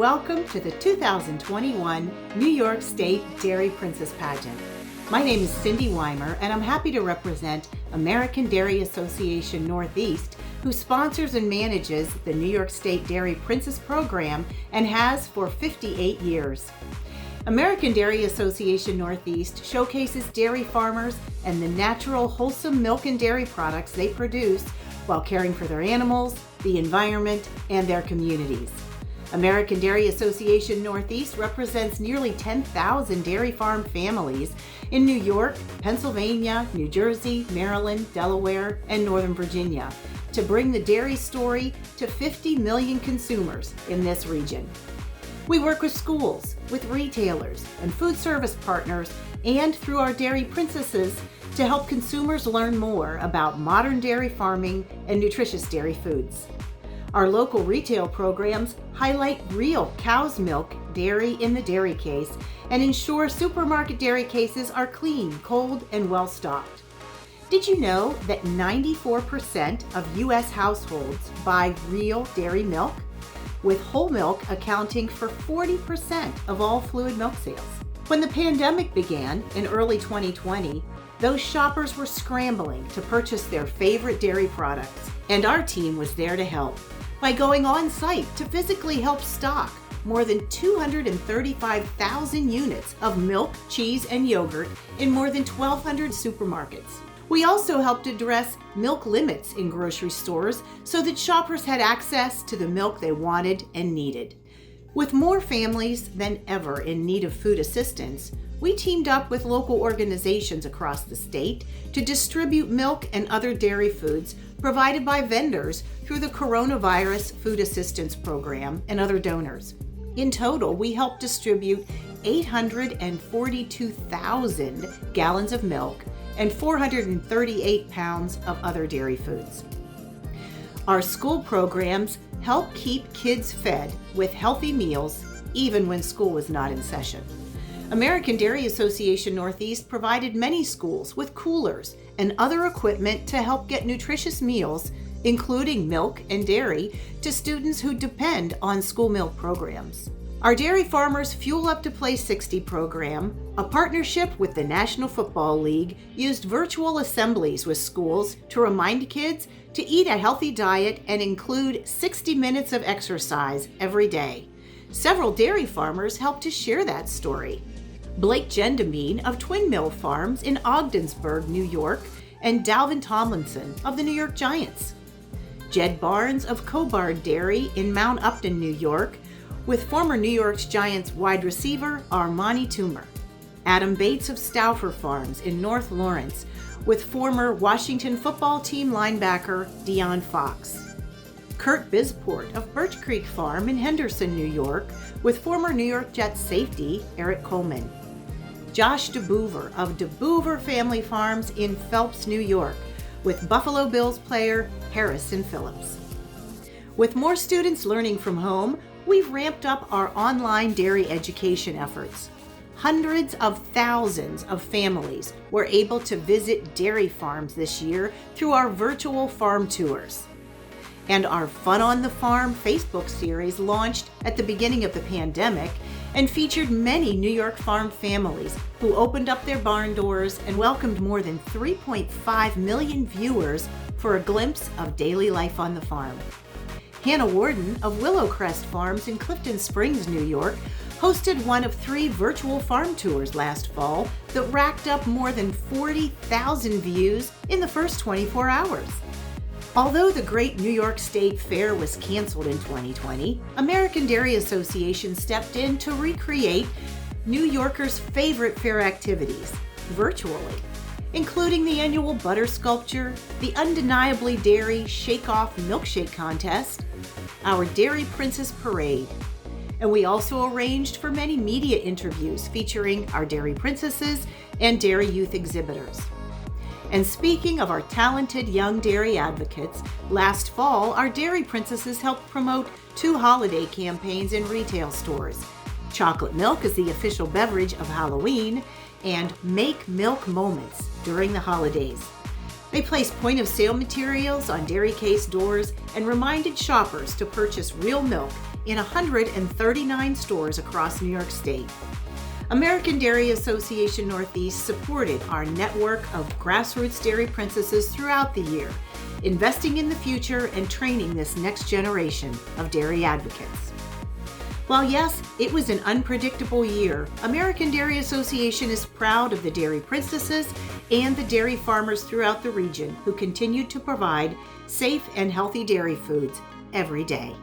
welcome to the 2021 New York State Dairy Princess Pageant. My name is Cindy Weimer, and I'm happy to represent American Dairy Association Northeast, who sponsors and manages the New York State Dairy Princess program and has for 58 years. American Dairy Association Northeast showcases dairy farmers and the natural, wholesome milk and dairy products they produce while caring for their animals, the environment, and their communities. American Dairy Association Northeast represents nearly 10,000 dairy farm families in New York, Pennsylvania, New Jersey, Maryland, Delaware, and Northern Virginia to bring the dairy story to 50 million consumers in this region. We work with schools, with retailers, and food service partners, and through our Dairy Princesses to help consumers learn more about modern dairy farming and nutritious dairy foods. Our local retail programs highlight real cow's milk dairy in the dairy case and ensure supermarket dairy cases are clean, cold, and well-stocked. Did you know that 94% of U.S. households buy real dairy milk, with whole milk accounting for 40% of all fluid milk sales? When the pandemic began in early 2020, those shoppers were scrambling to purchase their favorite dairy products, and our team was there to help by going on site to physically help stock more than 235,000 units of milk, cheese, and yogurt in more than 1,200 supermarkets. We also helped address milk limits in grocery stores so that shoppers had access to the milk they wanted and needed. With more families than ever in need of food assistance, we teamed up with local organizations across the state to distribute milk and other dairy foods provided by vendors through the Coronavirus Food Assistance Program and other donors. In total, we helped distribute 842,000 gallons of milk and 438 pounds of other dairy foods. Our school programs help keep kids fed with healthy meals even when school was not in session. American Dairy Association Northeast provided many schools with coolers and other equipment to help get nutritious meals, including milk and dairy, to students who depend on school meal programs. Our Dairy Farmers Fuel Up to Play 60 program, a partnership with the National Football League, used virtual assemblies with schools to remind kids to eat a healthy diet and include 60 minutes of exercise every day. Several dairy farmers helped to share that story. Blake Gendamine of Twin Mill Farms in Ogdensburg, New York, and Dalvin Tomlinson of the New York Giants. Jed Barnes of Cobard Dairy in Mount Upton, New York, with former New York Giants wide receiver Armani Toomer. Adam Bates of Stauffer Farms in North Lawrence, with former Washington football team linebacker Deion Fox. Kurt Bisport of Birch Creek Farm in Henderson, New York, with former New York Jets safety Eric Coleman. Josh DeBoover of DeBoover Family Farms in Phelps, New York, with Buffalo Bills player Harrison Phillips. With more students learning from home, we've ramped up our online dairy education efforts. Hundreds of thousands of families were able to visit dairy farms this year through our virtual farm tours. And our Fun on the Farm Facebook series launched at the beginning of the pandemic and featured many New York farm families who opened up their barn doors and welcomed more than 3.5 million viewers for a glimpse of daily life on the farm. Hannah Warden of Willowcrest Farms in Clifton Springs, New York, hosted one of 3 virtual farm tours last fall that racked up more than 40,000 views in the first 24 hours. Although the Great New York State Fair was canceled in 2020, American Dairy Association stepped in to recreate New Yorkers' favorite fair activities virtually, including the annual butter sculpture, the Undeniably Dairy Shake-Off Milkshake Contest, our Dairy Princess Parade, and we also arranged for many media interviews featuring our Dairy Princesses and Dairy Youth exhibitors. And speaking of our talented young dairy advocates, last fall, our Dairy Princesses helped promote 2 holiday campaigns in retail stores. Chocolate milk is the official beverage of Halloween, and Make Milk Moments during the holidays. They placed point-of-sale materials on dairy case doors and reminded shoppers to purchase real milk in 139 stores across New York State. American Dairy Association Northeast supported our network of grassroots dairy princesses throughout the year, investing in the future and training this next generation of dairy advocates. While yes, it was an unpredictable year, American Dairy Association is proud of the dairy princesses and the dairy farmers throughout the region who continue to provide safe and healthy dairy foods every day.